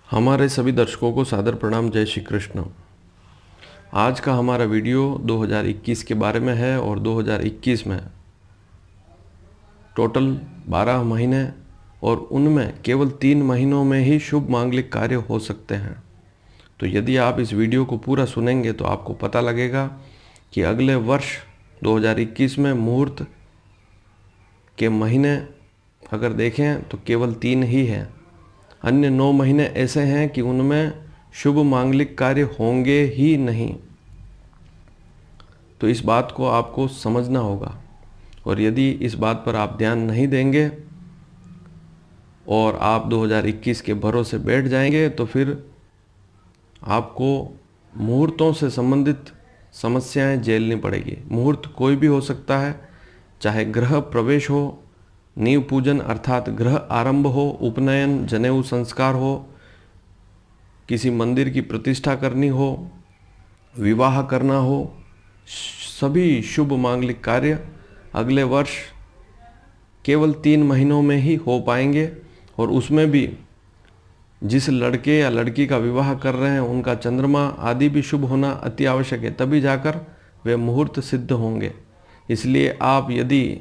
हमारे सभी दर्शकों को सादर प्रणाम। जय श्री कृष्ण। आज का हमारा वीडियो 2021 के बारे में है और 2021 में टोटल 12 महीने और उनमें केवल 3 महीनों में ही शुभ मांगलिक कार्य हो सकते हैं। तो यदि आप इस वीडियो को पूरा सुनेंगे तो आपको पता लगेगा कि अगले वर्ष 2021 में मुहूर्त के महीने अगर देखें तो केवल 3 ही हैं। अन्य 9 महीने ऐसे हैं कि उनमें शुभ मांगलिक कार्य होंगे ही नहीं। तो इस बात को आपको समझना होगा, और यदि इस बात पर आप ध्यान नहीं देंगे और आप 2021 के भरोसे बैठ जाएंगे तो फिर आपको मुहूर्तों से संबंधित समस्याएं झेलनी पड़ेगी। मुहूर्त कोई भी हो सकता है, चाहे गृह प्रवेश हो, नींव पूजन अर्थात गृह आरंभ हो, उपनयन, जनेऊ संस्कार हो, किसी मंदिर की प्रतिष्ठा करनी हो, विवाह करना हो, सभी शुभ मांगलिक कार्य अगले वर्ष केवल 3 महीनों में ही हो पाएंगे। और उसमें भी जिस लड़के या लड़की का विवाह कर रहे हैं उनका चंद्रमा आदि भी शुभ होना अति आवश्यक है, तभी जाकर वे मुहूर्त सिद्ध होंगे। इसलिए आप यदि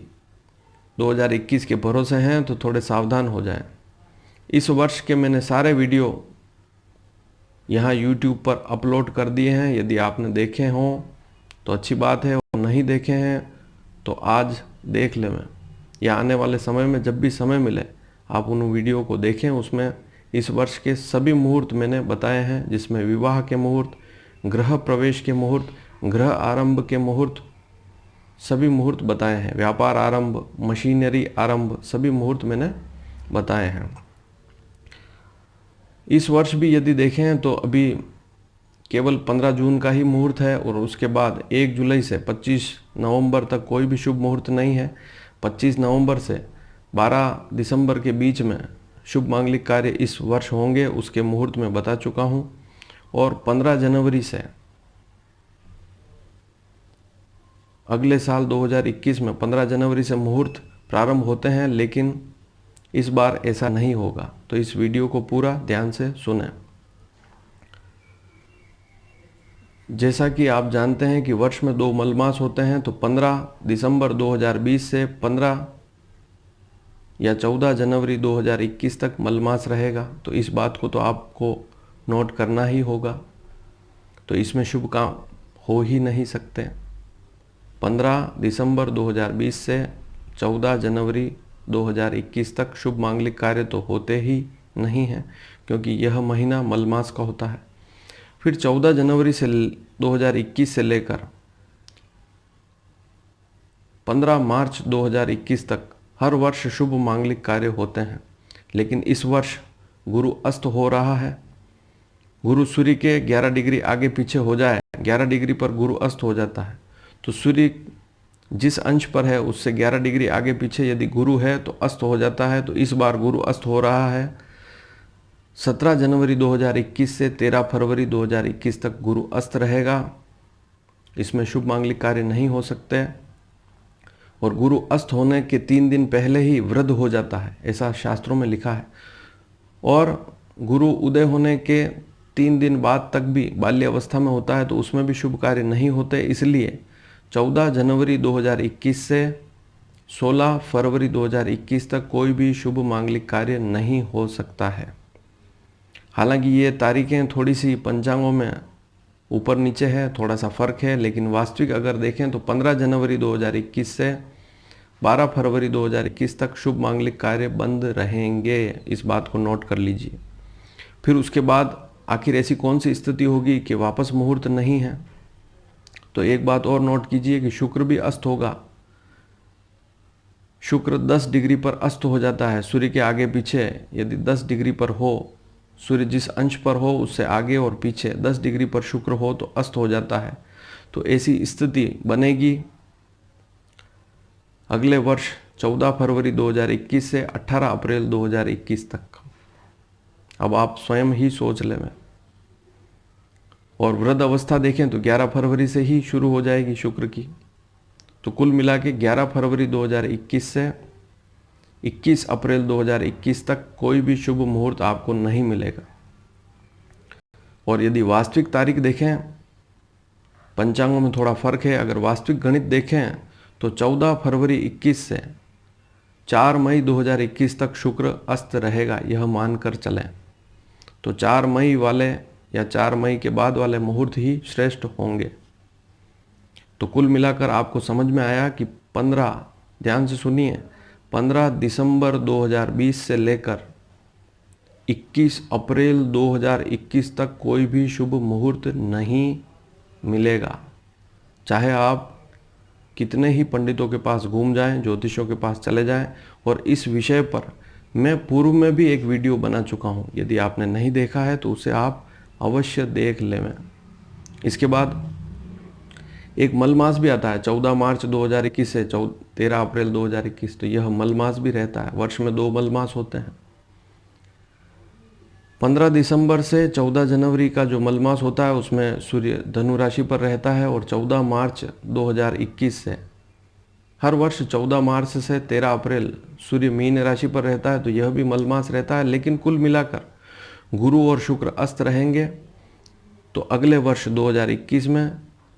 2021 के भरोसे हैं तो थोड़े सावधान हो जाएं। इस वर्ष के मैंने सारे वीडियो यहाँ YouTube पर अपलोड कर दिए हैं। यदि आपने देखे हों तो अच्छी बात है, और नहीं देखे हैं तो आज देख लें, या आने वाले समय में जब भी समय मिले आप उन वीडियो को देखें। उसमें इस वर्ष के सभी मुहूर्त मैंने बताए हैं, जिसमें विवाह के मुहूर्त, गृह प्रवेश के मुहूर्त, गृह आरंभ के मुहूर्त, सभी मुहूर्त बताए हैं। व्यापार आरंभ, मशीनरी आरंभ, सभी मुहूर्त मैंने बताए हैं। इस वर्ष भी यदि देखें तो अभी केवल 15 जून का ही मुहूर्त है, और उसके बाद 1 जुलाई से 25 नवंबर तक कोई भी शुभ मुहूर्त नहीं है। 25 नवंबर से 12 दिसंबर के बीच में शुभ मांगलिक कार्य इस वर्ष होंगे, उसके मुहूर्त में बता चुका हूं। और 15 जनवरी से अगले साल 2021 में 15 जनवरी से मुहूर्त प्रारंभ होते हैं, लेकिन इस बार ऐसा नहीं होगा। तो इस वीडियो को पूरा ध्यान से सुनें। जैसा कि आप जानते हैं कि वर्ष में 2 मलमास होते हैं, तो 15 दिसंबर 2020 से 15 या 14 जनवरी 2021 तक मलमास रहेगा। तो इस बात को तो आपको नोट करना ही होगा। तो इसमें शुभ काम हो ही नहीं सकते। 15 दिसंबर 2020 से 14 जनवरी 2021 तक शुभ मांगलिक कार्य तो होते ही नहीं हैं, क्योंकि यह महीना मलमास का होता है। फिर 14 जनवरी से 2021 से लेकर 15 मार्च 2021 तक हर वर्ष शुभ मांगलिक कार्य होते हैं। लेकिन इस वर्ष गुरु अस्त हो रहा है। गुरु सूर्य के 11 डिग्री आगे पीछे हो जाए, 11 डिग्री पर गुरु अस्त हो जाता है। तो सूर्य जिस अंश पर है उससे 11 डिग्री आगे पीछे यदि गुरु है तो अस्त हो जाता है। तो इस बार गुरु अस्त हो रहा है 17 जनवरी 2021 से 13 फरवरी 2021 तक गुरु अस्त रहेगा। इसमें शुभ मांगलिक कार्य नहीं हो सकते, और गुरु अस्त होने के 3 दिन पहले ही वृद्ध हो जाता है, ऐसा शास्त्रों में लिखा है। और गुरु उदय होने के 3 दिन बाद तक भी बाल्य अवस्था में होता है, तो उसमें भी शुभ कार्य नहीं होते। इसलिए 14 जनवरी 2021 से 16 फरवरी 2021 तक कोई भी शुभ मांगलिक कार्य नहीं हो सकता है। हालांकि ये तारीखें थोड़ी सी पंचांगों में ऊपर नीचे है, थोड़ा सा फर्क है, लेकिन वास्तविक अगर देखें तो 15 जनवरी 2021 से 12 फरवरी 2021 तक शुभ मांगलिक कार्य बंद रहेंगे। इस बात को नोट कर लीजिए। फिर उसके बाद आखिर ऐसी कौन सी स्थिति होगी कि वापस मुहूर्त नहीं है? तो एक बात और नोट कीजिए कि शुक्र भी अस्त होगा। शुक्र 10 डिग्री पर अस्त हो जाता है। सूर्य के आगे पीछे यदि 10 डिग्री पर हो, सूर्य जिस अंश पर हो उससे आगे और पीछे 10 डिग्री पर शुक्र हो तो अस्त हो जाता है। तो ऐसी स्थिति बनेगी अगले वर्ष 14 फरवरी 2021 से 18 अप्रैल 2021 तक। अब आप स्वयं ही सोच लें। और वृद्ध अवस्था देखें तो 11 फरवरी से ही शुरू हो जाएगी शुक्र की। तो कुल मिला के 11 फरवरी 2021 से 21 अप्रैल 2021 तक कोई भी शुभ मुहूर्त आपको नहीं मिलेगा। और यदि वास्तविक तारीख देखें, पंचांगों में थोड़ा फर्क है। अगर वास्तविक गणित देखें तो 14 फरवरी 21 से 4 मई 2021 तक शुक्र अस्त रहेगा, यह मानकर चलें। तो 4 मई वाले या 4 मई के बाद वाले मुहूर्त ही श्रेष्ठ होंगे। तो कुल मिलाकर आपको समझ में आया कि 15, ध्यान से सुनिए, 15 दिसंबर 2020 से लेकर 21 अप्रैल 2021 तक कोई भी शुभ मुहूर्त नहीं मिलेगा। चाहे आप कितने ही पंडितों के पास घूम जाएं, ज्योतिषों के पास चले जाएं, और इस विषय पर मैं पूर्व में भी एक वीडियो बना चुका हूं। यदि आपने नहीं देखा है तो उसे आप अवश्य देख लें। इसके बाद एक मलमास भी आता है 14 मार्च 2021 से 13 अप्रैल 2021। तो यह मलमास भी रहता है। वर्ष में 2 मलमास होते हैं। 15 दिसंबर से 14 जनवरी का जो मलमास होता है उसमें सूर्य धनु राशि पर रहता है, और 14 मार्च 2021 से हर वर्ष 14 मार्च से 13 अप्रैल सूर्य मीन राशि पर रहता है। तो यह भी मलमास रहता है। लेकिन कुल मिलाकर गुरु और शुक्र अस्त रहेंगे। तो अगले वर्ष 2021 में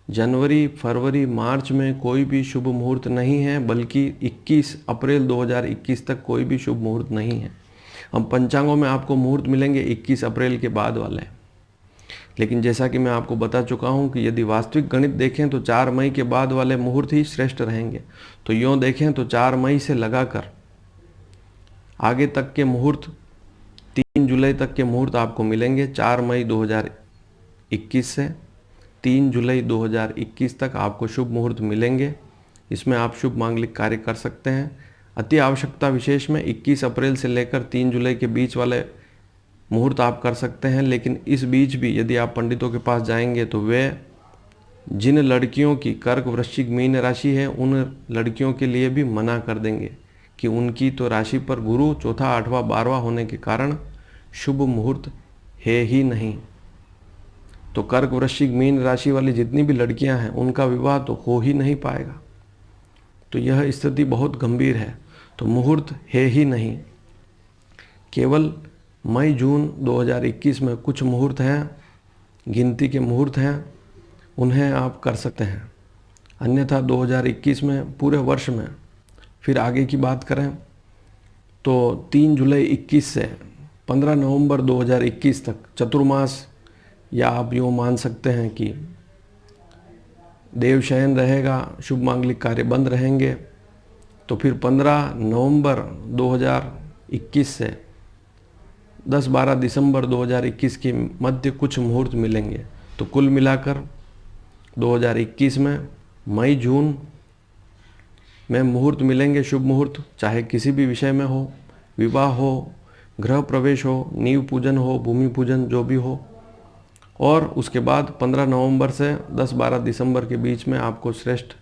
जनवरी, फरवरी, मार्च में कोई भी शुभ मुहूर्त नहीं है, बल्कि 21 अप्रैल 2021 तक कोई भी शुभ मुहूर्त नहीं है। हम पंचांगों में आपको मुहूर्त मिलेंगे 21 अप्रैल के बाद वाले। लेकिन जैसा कि मैं आपको बता चुका हूं कि यदि वास्तविक गणित देखें तो 4 मई के बाद वाले मुहूर्त ही श्रेष्ठ रहेंगे। तो यूँ देखें तो 4 मई से लगाकर आगे तक के मुहूर्त, 3 जुलाई तक के मुहूर्त आपको मिलेंगे। 4 मई 2021 से 3 जुलाई 2021 तक आपको शुभ मुहूर्त मिलेंगे। इसमें आप शुभ मांगलिक कार्य कर सकते हैं। अति आवश्यकता विशेष में 21 अप्रैल से लेकर 3 जुलाई के बीच वाले मुहूर्त आप कर सकते हैं। लेकिन इस बीच भी यदि आप पंडितों के पास जाएंगे तो वे जिन लड़कियों की कर्क, वृश्चिक, मीन राशि है, उन लड़कियों के लिए भी मना कर देंगे कि उनकी तो राशि पर गुरु 4था, 8वां, 12वां होने के कारण शुभ मुहूर्त है ही नहीं। तो कर्क, वृश्चिक, मीन राशि वाली जितनी भी लड़कियां हैं उनका विवाह तो हो ही नहीं पाएगा। तो यह स्थिति बहुत गंभीर है। तो मुहूर्त है ही नहीं। केवल मई, जून 2021 में कुछ मुहूर्त हैं, गिनती के मुहूर्त हैं, उन्हें आप कर सकते हैं। अन्यथा 2021 में पूरे वर्ष में, फिर आगे की बात करें तो 3 जुलाई 21 से 15 नवंबर 2021 तक चतुर्मास, या आप यूँ मान सकते हैं कि देवशयन रहेगा, शुभ मांगलिक कार्य बंद रहेंगे। तो फिर 15 नवंबर 2021 से 10-12 दिसंबर 2021 के मध्य कुछ मुहूर्त मिलेंगे। तो कुल मिलाकर 2021 में मई, जून में मुहूर्त मिलेंगे, शुभ मुहूर्त, चाहे किसी भी विषय में हो, विवाह हो, गृह प्रवेश हो, नींव पूजन हो, भूमि पूजन, जो भी हो। और उसके बाद 15 नवंबर से 10-12 दिसंबर के बीच में आपको श्रेष्ठ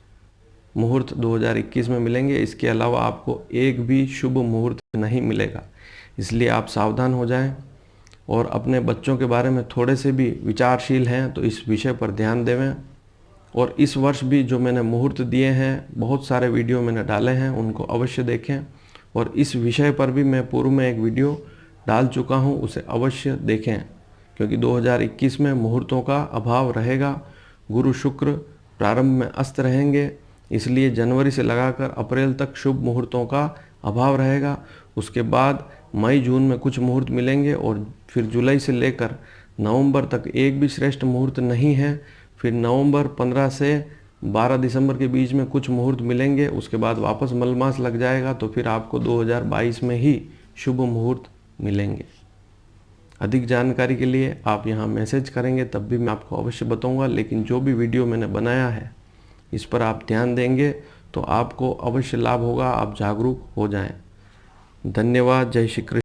मुहूर्त 2021 में मिलेंगे। इसके अलावा आपको एक भी शुभ मुहूर्त नहीं मिलेगा। इसलिए आप सावधान हो जाएं, और अपने बच्चों के बारे में थोड़े से भी विचारशील हैं तो इस विषय पर ध्यान देवें। और इस वर्ष भी जो मैंने मुहूर्त दिए हैं, बहुत सारे वीडियो मैंने डाले हैं, उनको अवश्य देखें। और इस विषय पर भी मैं पूर्व में एक वीडियो डाल चुका हूं, उसे अवश्य देखें, क्योंकि 2021 में मुहूर्तों का अभाव रहेगा। गुरु शुक्र प्रारंभ में अस्त रहेंगे, इसलिए जनवरी से लगाकर अप्रैल तक शुभ मुहूर्तों का अभाव रहेगा। उसके बाद मई, जून में कुछ मुहूर्त मिलेंगे, और फिर जुलाई से लेकर नवंबर तक एक भी श्रेष्ठ मुहूर्त नहीं है। फिर नवंबर 15 से 12 दिसंबर के बीच में कुछ मुहूर्त मिलेंगे। उसके बाद वापस मलमास लग जाएगा, तो फिर आपको 2022 में ही शुभ मुहूर्त मिलेंगे। अधिक जानकारी के लिए आप यहाँ मैसेज करेंगे, तब भी मैं आपको अवश्य बताऊँगा। लेकिन जो भी वीडियो मैंने बनाया है इस पर आप ध्यान देंगे तो आपको अवश्य लाभ होगा, आप जागरूक हो जाएं। धन्यवाद। जय श्री कृष्ण।